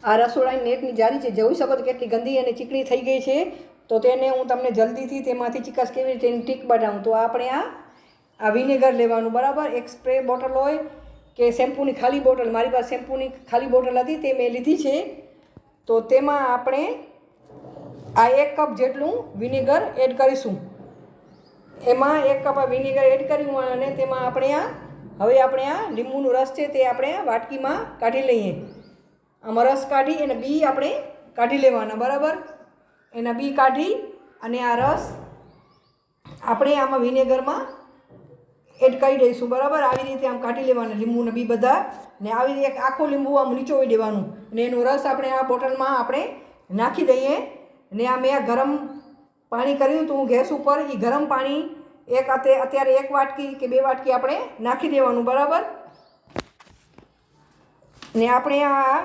આ રસોડાની નેટની જારી છે, જોઈ શકો તો કેટલી ગંદી અને ચીકણી થઈ ગઈ છે. તો તેને હું તમને જલ્દીથી તેમાંથી ચિકાસ કેવી રીતે એની ટીક બતાવું. તો આપણે આ વિનેગર લેવાનું, બરાબર. એક સ્પ્રે બોટલ હોય કે શેમ્પૂની ખાલી બોટલ, મારી પાસે શેમ્પૂની ખાલી બોટલ હતી તે મેં લીધી છે. તો તેમાં આપણે આ 1 કપ જેટલું વિનેગર એડ કરીશું. એમાં 1 કપ વિનેગર એડ કર્યું અને તેમાં આપણે હવે આપણે લીંબુનો રસ છે તે આપણે વાટકીમાં કાઢી લઈએ. આમાં રસ કાઢી અને બી આપણે કાઢી લેવાના, બરાબર. એના બી કાઢી અને આ રસ આપણે આમાં વિનેગરમાં એડ કરી દઈશું, બરાબર. આવી રીતે આમ કાઢી લેવાના લીંબુને બી બધા, ને આવી રીતે આખો લીંબુ આમ નીચોવી દેવાનું અને એનો રસ આપણે આ બોટલમાં આપણે નાખી દઈએ. ને આ મેં ગરમ પાણી કર્યું હતું ગેસ ઉપર, એ ગરમ પાણી અત્યારે 1 વાટકી કે 2 વાટકી આપણે નાખી દેવાનું, બરાબર. ને આપણે આ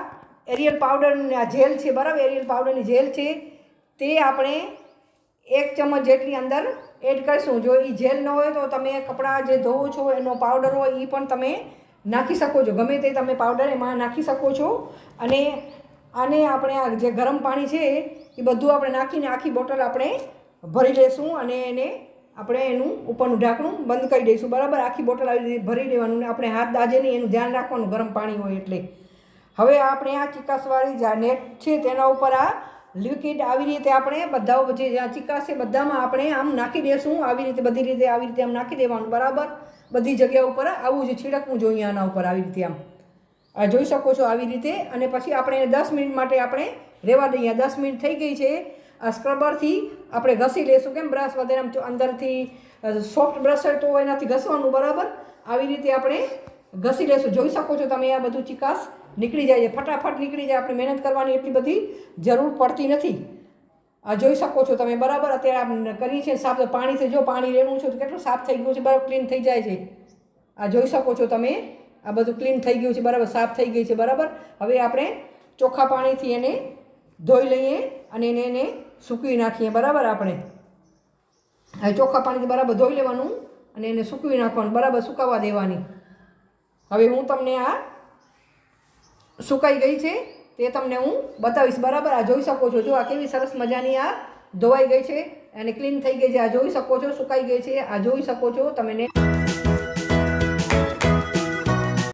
એરિયલ પાવડરની આ જેલ છે, બરાબર. એરિયલ પાવડરની જેલ છે તે આપણે 1 ચમચ જેટલી અંદર એડ કરીશું. જો એ જેલ ન હોય તો તમે કપડાં જે ધોવો છો એનો પાવડર હોય એ પણ તમે નાખી શકો છો, ગમે તે તમે પાવડર એમાં નાખી શકો છો. અને આને આપણે આ જે ગરમ પાણી છે એ બધું આપણે નાખીને આખી બોટલ આપણે ભરી લઈશું અને એને આપણે એનું ઉપરનું ઢાંકણું બંધ કરી દઈશું, બરાબર. આખી બોટલ આવી રીતે ભરી દેવાનું ને આપણે હાથ દાજે નહીં એનું ધ્યાન રાખવાનું, ગરમ પાણી હોય એટલે. હવે આપણે આ ચિકાસવાળી જે નેટ છે તેના ઉપર આ લિક્વિડ આવી રીતે આપણે બધા જે જ્યાં ચિકાસ છે બધામાં આપણે આમ નાખી દઈશું. આવી રીતે બધી રીતે આવી રીતે આમ નાખી દેવાનું, બરાબર. બધી જગ્યા ઉપર આવું જ છીડકવું જોઈએ આના ઉપર, આવી રીતે આમ આ જોઈ શકો છો આવી રીતે. અને પછી આપણે 10 મિનિટ માટે આપણે રહેવા દઈએ. 10 મિનિટ થઈ ગઈ છે. આ સ્ક્રબરથી આપણે ઘસી લઈશું, કેમ બ્રશ વગેરે અંદરથી સોફ્ટ બ્રશ હોય તો એનાથી ઘસવાનું, બરાબર. આવી રીતે આપણે ઘસી લઈશું. જોઈ શકો છો તમે આ બધું ચિકાસ નીકળી જાય છે, ફટાફટ નીકળી જાય. આપણે મહેનત કરવાની એટલી બધી જરૂર પડતી નથી. આ જોઈ શકો છો તમે, બરાબર. અત્યારે આ કરી છે સાફ પાણીથી, જો પાણી લેવું છે તો કેટલું સાફ થઈ ગયું છે, બરાબર. ક્લીન થઈ જાય છે. આ જોઈ શકો છો તમે, આ બધું ક્લીન થઈ ગયું છે, બરાબર. સાફ થઈ ગઈ છે, બરાબર. હવે આપણે ચોખ્ખા પાણીથી એને ધોઈ લઈએ અને એને સૂકવી નાખીએ, બરાબર. આપણે હવે ચોખ્ખા પાણીથી બરાબર ધોઈ લેવાનું અને એને સૂકવી નાખવાનું, બરાબર. સુકાવા દેવાની. હવે હું તમને આ સુકાઈ ગઈ છે તે તમને હું બતાવીશ, બરાબર. આ જોઈ શકો છો, જો આ કેવી સરસ મજાની આ ધોવાઈ ગઈ છે અને ક્લીન થઈ ગઈ છે. આ જોઈ શકો છો, સુકાઈ ગઈ છે. આ જોઈ શકો છો તમે.